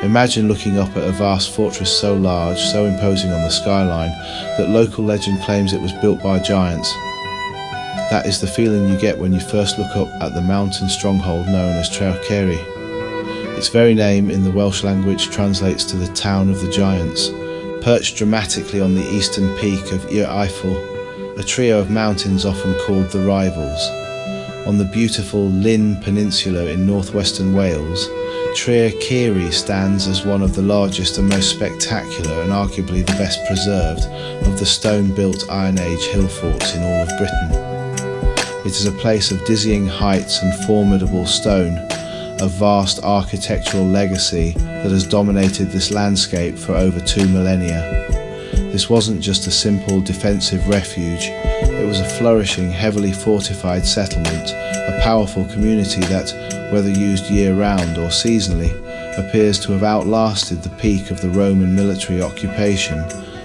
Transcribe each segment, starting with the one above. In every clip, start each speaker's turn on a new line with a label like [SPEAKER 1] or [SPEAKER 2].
[SPEAKER 1] Imagine looking up at a vast fortress so large, so imposing on the skyline, that local legend claims it was built by giants. That is the feeling you get when you first look up at the mountain stronghold known as Tre'r Ceiri. Its very name in the Welsh language translates to the town of the giants. Perched dramatically on the eastern peak of Llŷn Peninsula, a trio of mountains often called the Rivals. On the beautiful Llŷn Peninsula in northwestern Wales, Tre'r Ceiri stands as one of the largest and most spectacular and arguably the best preserved of the stone-built Iron Age hill forts in all of Britain. It is a place of dizzying heights and formidable stone, a vast architectural legacy that has dominated this landscape for over 2 millennia. This wasn't just a simple defensive refuge, it was a flourishing, heavily fortified settlement, a powerful community that, whether used year-round or seasonally, appears to have outlasted the peak of the Roman military occupation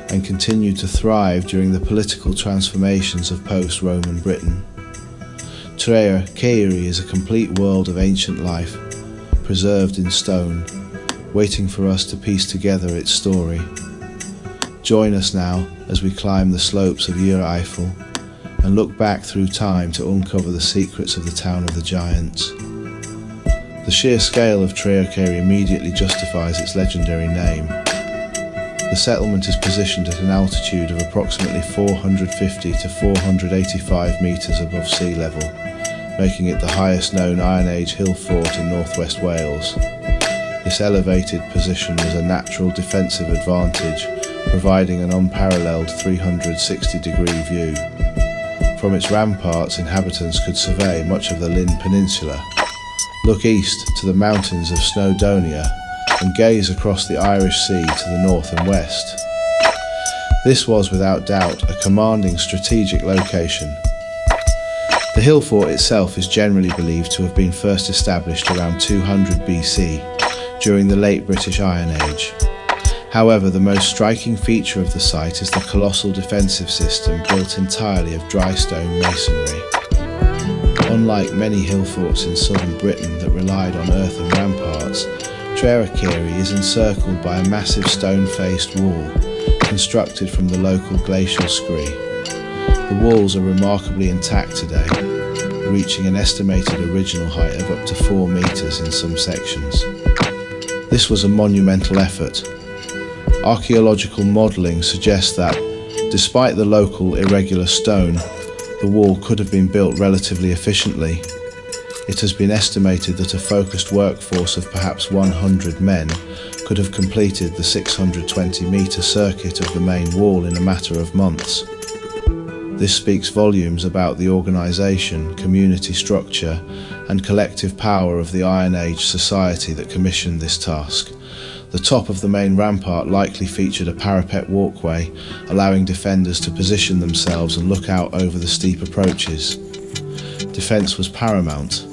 [SPEAKER 1] and continued to thrive during the political transformations of post-Roman Britain. Tre'r Ceiri is a complete world of ancient life, preserved in stone, waiting for us to piece together its story. Join us now as we climb the slopes of Llŷn and look back through time to uncover the secrets of the town of the giants. The sheer scale of Tre'r Ceiri immediately justifies its legendary name. The settlement is positioned at an altitude of approximately 450 to 485 metres above sea level, making it the highest known Iron Age hill fort in northwest Wales. This elevated position was a natural defensive advantage, providing an unparalleled 360-degree view. From its ramparts, inhabitants could survey much of the Llŷn Peninsula, look east to the mountains of Snowdonia, and gaze across the Irish Sea to the north and west. This was without doubt a commanding strategic location. The hill fort itself is generally believed to have been first established around 200 BC, during the late British Iron Age. However, the most striking feature of the site is the colossal defensive system built entirely of dry stone masonry. Unlike many hill forts in southern Britain that relied on earthen ramparts, Tre'r Ceiri is encircled by a massive stone-faced wall, constructed from the local glacial scree. The walls are remarkably intact today, reaching an estimated original height of up to 4 metres in some sections. This was a monumental effort. Archaeological modelling suggests that, despite the local irregular stone, the wall could have been built relatively efficiently. It has been estimated that a focused workforce of perhaps 100 men could have completed the 620-metre circuit of the main wall in a matter of months. This speaks volumes about the organisation, community structure, and collective power of the Iron Age society that commissioned this task. The top of the main rampart likely featured a parapet walkway, allowing defenders to position themselves and look out over the steep approaches. Defence was paramount.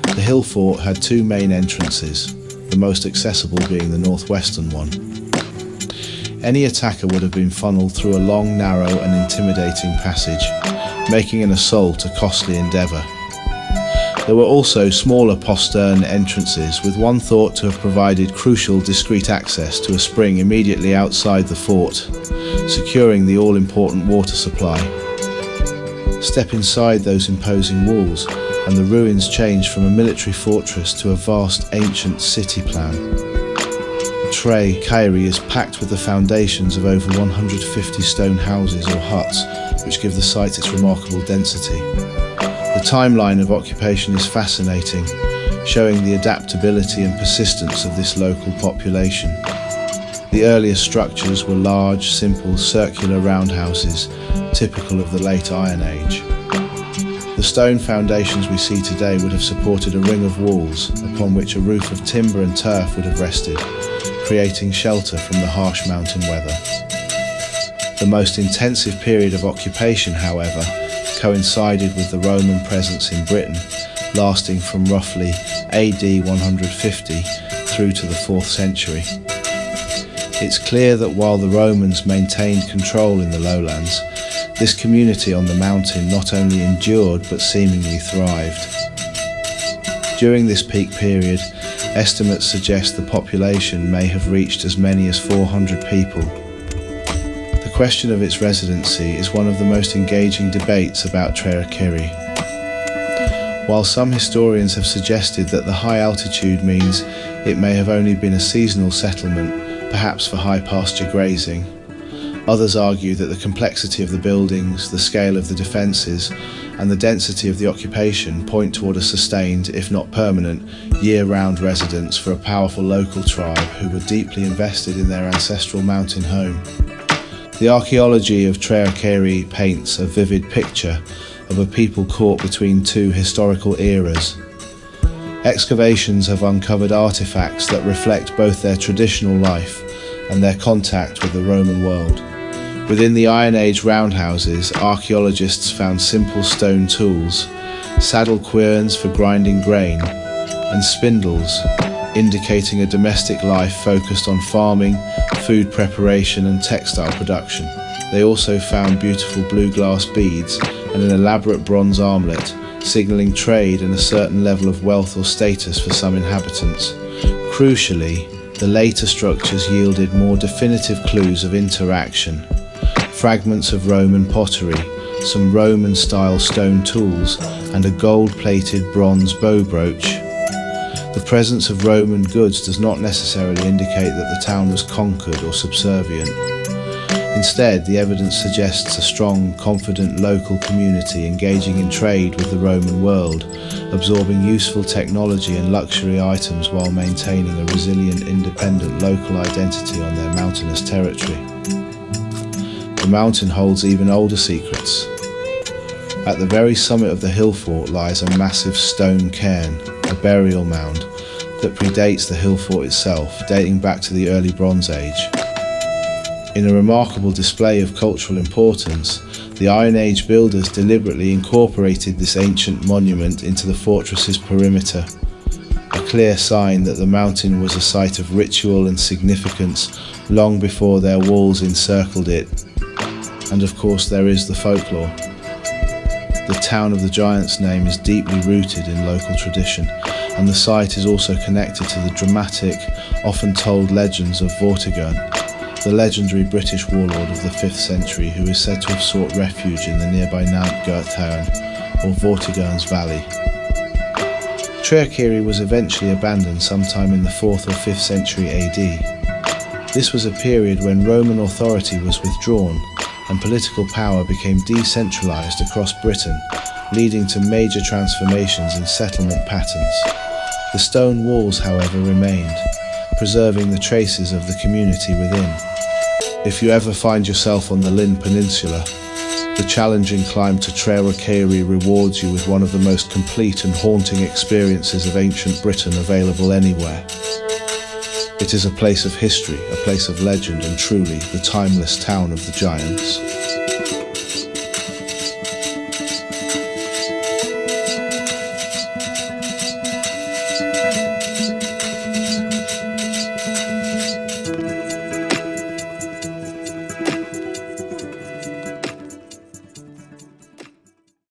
[SPEAKER 1] The hill fort had 2 main entrances, the most accessible being the northwestern one. Any attacker would have been funneled through a long, narrow and intimidating passage, making an assault a costly endeavour. There were also smaller postern entrances, with one thought to have provided crucial discreet access to a spring immediately outside the fort, securing the all-important water supply. Step inside those imposing walls, and the ruins change from a military fortress to a vast ancient city plan. Tre'r Ceiri is packed with the foundations of over 150 stone houses or huts, which give the site its remarkable density. The timeline of occupation is fascinating, showing the adaptability and persistence of this local population. The earliest structures were large, simple, circular roundhouses, typical of the late Iron Age. The stone foundations we see today would have supported a ring of walls, upon which a roof of timber and turf would have rested, creating shelter from the harsh mountain weather. The most intensive period of occupation, however, coincided with the Roman presence in Britain, lasting from roughly AD 150 through to the 4th century. It's clear that while the Romans maintained control in the lowlands, this community on the mountain not only endured but seemingly thrived. During this peak period, Estimates suggest the population may have reached as many as 400 people. The question of its residency is one of the most engaging debates about Tre'r Ceiri. While some historians have suggested that the high altitude means it may have only been a seasonal settlement, perhaps for high pasture grazing, others argue that the complexity of the buildings, the scale of the defences, and the density of the occupation point toward a sustained, if not permanent, year-round residence for a powerful local tribe who were deeply invested in their ancestral mountain home. The archaeology of Tre'r Ceiri paints a vivid picture of a people caught between two historical eras. Excavations have uncovered artifacts that reflect both their traditional life and their contact with the Roman world. Within the Iron Age roundhouses, archaeologists found simple stone tools, saddle querns for grinding grain, and spindles, indicating a domestic life focused on farming, food preparation, and textile production. They also found beautiful blue glass beads and an elaborate bronze armlet, signalling trade and a certain level of wealth or status for some inhabitants. Crucially, the later structures yielded more definitive clues of interaction. Fragments of Roman pottery, some Roman-style stone tools, and a gold-plated bronze bow brooch. The presence of Roman goods does not necessarily indicate that the town was conquered or subservient. Instead, the evidence suggests a strong, confident local community engaging in trade with the Roman world, absorbing useful technology and luxury items while maintaining a resilient, independent local identity on their mountainous territory. The mountain holds even older secrets. At the very summit of the hill fort lies a massive stone cairn, a burial mound, that predates the hill fort itself, dating back to the early Bronze Age. In a remarkable display of cultural importance, the Iron Age builders deliberately incorporated this ancient monument into the fortress's perimeter, a clear sign that the mountain was a site of ritual and significance long before their walls encircled it. And of course there is the folklore. The town of the giants name is deeply rooted in local tradition, and the site is also connected to the dramatic, often told legends of Vortigern, the legendary British warlord of the 5th century who is said to have sought refuge in the nearby Mount Gurthern, or Vortigern's Valley. Tre'r Ceiri was eventually abandoned sometime in the 4th or 5th century AD. This was a period when Roman authority was withdrawn and political power became decentralized across Britain, leading to major transformations in settlement patterns. The stone walls, however, remained, preserving the traces of the community within. If you ever find yourself on the Llŷn Peninsula, the challenging climb to Tre'r Ceiri rewards you with one of the most complete and haunting experiences of ancient Britain available anywhere. It is a place of history, a place of legend, and truly the timeless town of the giants.